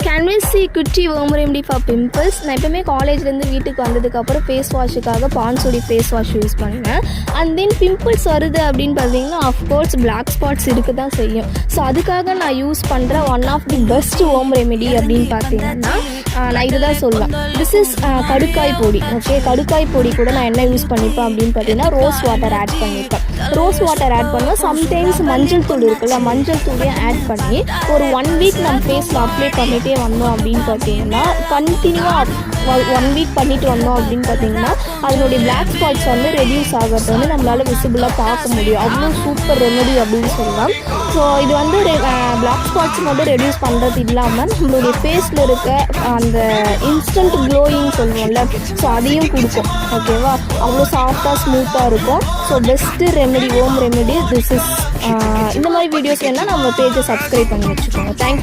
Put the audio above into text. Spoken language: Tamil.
கேன்வசி குட்டி ஹோம் ரெமெடி ஃபார் பிம்பிள்ஸ். நான் எப்போவுமே காலேஜ்லேருந்து வீட்டுக்கு வந்ததுக்கப்புறம் ஃபேஸ் வாஷுக்காக பான்ஸோடைய ஃபேஸ் வாஷ் யூஸ் பண்ணுவேன். அண்ட் தென் பிம்பிள்ஸ் வருது அப்படின்னு பார்த்தீங்கன்னா அஃப்கோர்ஸ் பிளாக் ஸ்பாட்ஸ் இருக்க தான் செய்யும். ஸோ அதுக்காக நான் யூஸ் பண்ணுற one of the best home remedy அப்படின்னு பார்த்தீங்கன்னா நான் இதுதான் சொல்லலாம். திஸ் இஸ் கடுக்காய் பொடி. ஓகே, கடுக்காய் பொடி கூட நான் என்ன யூஸ் பண்ணிப்பேன் அப்படின்னு பார்த்தீங்கன்னா ரோஸ் வாட்டர் ஆட் பண்ணிப்பேன். ரோஸ் வாட்டர் ஆட் பண்ணுவேன். சம்டைம்ஸ் மஞ்சள் தூள் இருக்குல்ல, மஞ்சள் தூளையும் ஆட் பண்ணி ஒரு 1 வீக் நம்ம ஃபேஸில் அப்ளை பண்ணிகிட்டே வந்தோம் அப்படின்னு பார்த்தீங்கன்னா கண்டினியூவாக 1 வீக் பண்ணிட்டு வந்தோம் அப்படின்னு பார்த்தீங்கன்னா அதனுடைய பிளாக் ஸ்பாட்ஸ் வந்து ரெடியூஸ் ஆகிறது வந்து நம்மளால் விசிபிளாக பார்க்க முடியும். அவ்வளோ சூப்பர் ரெமெடி அப்படின்னு சொல்லலாம். ஸோ இது வந்து பிளாக் ஸ்பாட்ஸ் மட்டும் ரெடியூஸ் பண்ணுறது இல்லாமல் நம்மளுடைய ஃபேஸில் இருக்க அந்த இன்ஸ்டன்ட் க்ளோயிங் சொல்லுவோம்ல, ஸோ அதையும் கொடுக்கும். ஓகேவா, அவ்வளோ சாஃப்டாக ஸ்மூத்தாக இருக்கும். So best remedy, home remedy this is. இந்த மாதிரி வீடியோஸ் வேணால் நம்ம பேஜை சப்ஸ்கிரைப் பண்ணி வச்சுக்கோங்க. தேங்க்யூ.